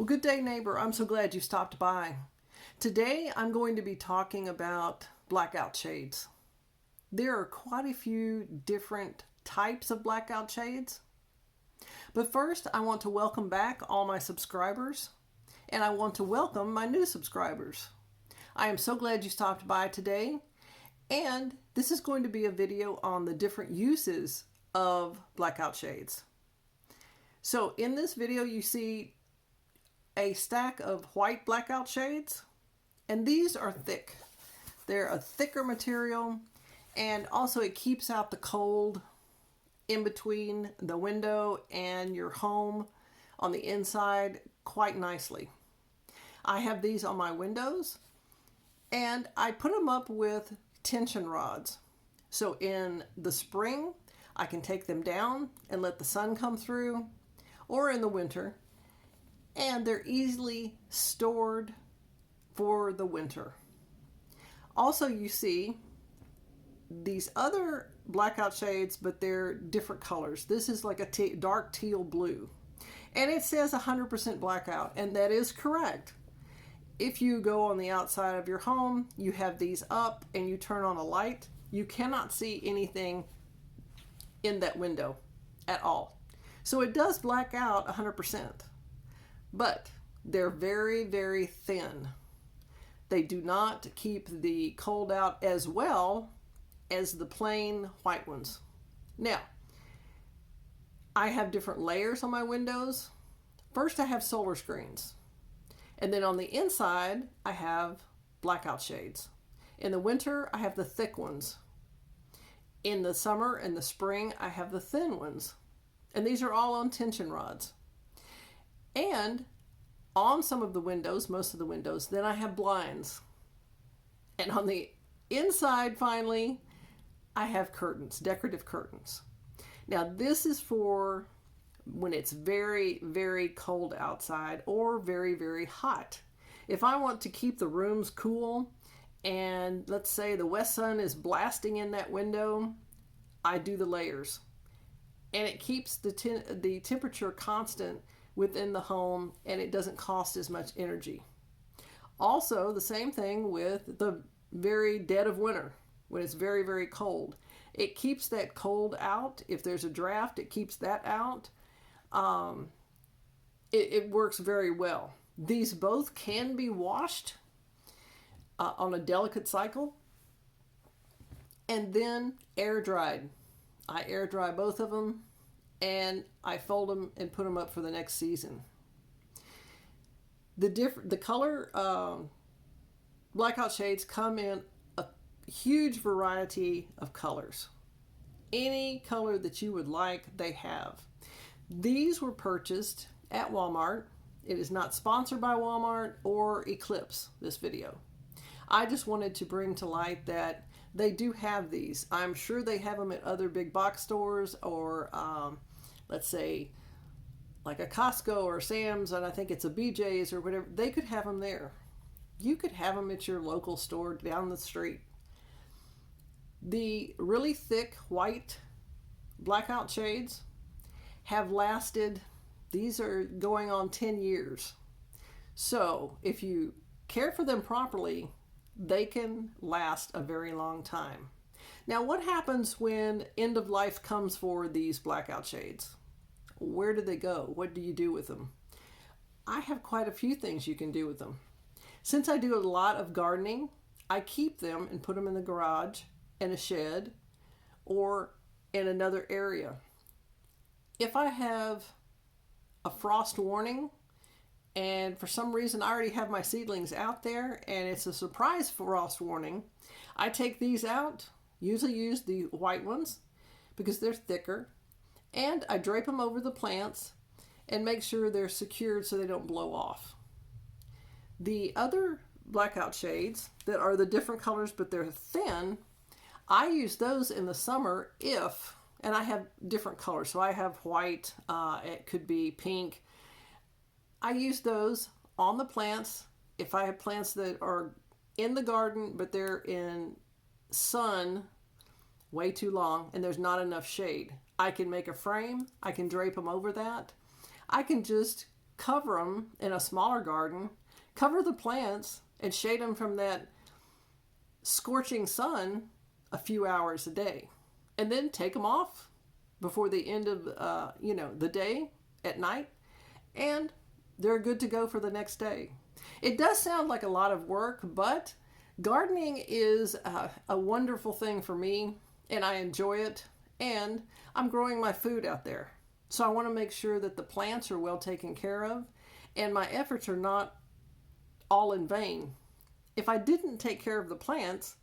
Well, good day, neighbor. I'm so glad you stopped by. Today, I'm going to be talking about blackout shades. There are quite a few different types of blackout shades. But first, I want to welcome back all my subscribers, and I want to welcome my new subscribers. I am so glad you stopped by today, and this is going to be a video on the different uses of blackout shades. So in this video, you see a stack of white blackout shades, and these are thick. They're a thicker material, and also it keeps out the cold in between the window and your home on the inside quite nicely. I have these on my windows, and I put them up with tension rods. So in the spring, I can take them down and let the sun come through, or in the winter, and they're easily stored for the winter. Also, you see these other blackout shades, but they're different colors. This is like a dark teal blue, and it says 100% blackout, and that is correct. If you go on the outside of your home, you have these up and you turn on a light, you cannot see anything in that window at all. So it does black out 100%. But they're very, very thin. They do not keep the cold out as well as the plain white ones. Now, I have different layers on my windows. First, I have solar screens. And then on the inside, I have blackout shades. In the winter, I have the thick ones. In the summer and the spring, I have the thin ones. And these are all on tension rods. And on some of the windows, most of the windows, then I have blinds. And on the inside, finally, I have curtains, decorative curtains. Now, this is for when it's very, very cold outside or very, very hot. If I want to keep the rooms cool, and let's say the west sun is blasting in that window, I do the layers. And it keeps the temperature constant within the home, and it doesn't cost as much energy. Also, the same thing with the very dead of winter, when it's very, very cold. It keeps that cold out. If there's a draft, it keeps that out. It works very well. These both can be washed on a delicate cycle and then air dried. I air dry both of them, and I fold them and put them up for the next season. The color blackout shades come in a huge variety of colors. Any color that you would like, they have. These were purchased at Walmart. It is not sponsored by Walmart or Eclipse, this video. I just wanted to bring to light that they do have these. I'm sure they have them at other big box stores, or let's say like a Costco or Sam's, and I think it's a BJ's or whatever. They could have them there. You could have them at your local store down the street. The really thick white blackout shades have lasted, these are going on 10 years. So if you care for them properly, they can last a very long time. Now, what happens when end of life comes for these blackout shades? Where do they go? What do you do with them? I have quite a few things you can do with them. Since I do a lot of gardening, I keep them and put them in the garage, in a shed, or in another area. If I have a frost warning, and for some reason I already have my seedlings out there and it's a surprise frost warning, I take these out, usually use the white ones because they're thicker, and I drape them over the plants and make sure they're secured so they don't blow off. The other blackout shades that are the different colors but they're thin, I use those in the summer and I have different colors. So I have white, it could be pink. I use those on the plants. If I have plants that are in the garden, but they're in sun way too long and there's not enough shade, I can make a frame. I can drape them over that. I can just cover them in a smaller garden, cover the plants and shade them from that scorching sun a few hours a day, and then take them off before the end of the day at night, and they're good to go for the next day. It does sound like a lot of work, but gardening is a wonderful thing for me, and I enjoy it, and I'm growing my food out there. So I want to make sure that the plants are well taken care of, and my efforts are not all in vain. If I didn't take care of the plants,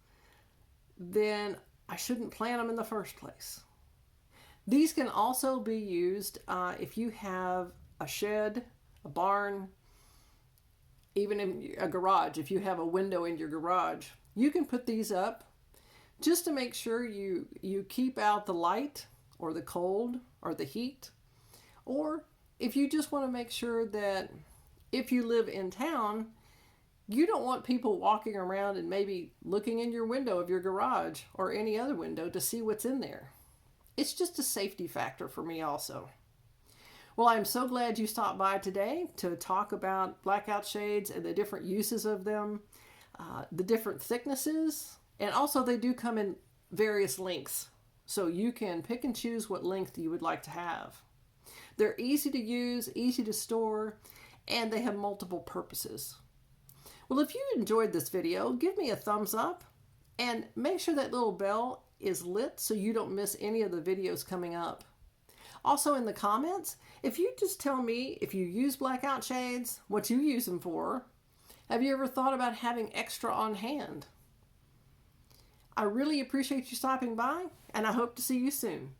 then I shouldn't plant them in the first place. These can also be used if you have a shed, a barn, even in a garage. If you have a window in your garage, you can put these up just to make sure you keep out the light or the cold or the heat. Or if you just want to make sure that if you live in town, you don't want people walking around and maybe looking in your window of your garage or any other window to see what's in there. It's just a safety factor for me also. Well, I'm so glad you stopped by today to talk about blackout shades and the different uses of them, the different thicknesses, and also they do come in various lengths, so you can pick and choose what length you would like to have. They're easy to use, easy to store, and they have multiple purposes. Well, if you enjoyed this video, give me a thumbs up and make sure that little bell is lit so you don't miss any of the videos coming up. Also in the comments, if you just tell me if you use blackout shades, what you use them for, have you ever thought about having extra on hand? I really appreciate you stopping by, and I hope to see you soon.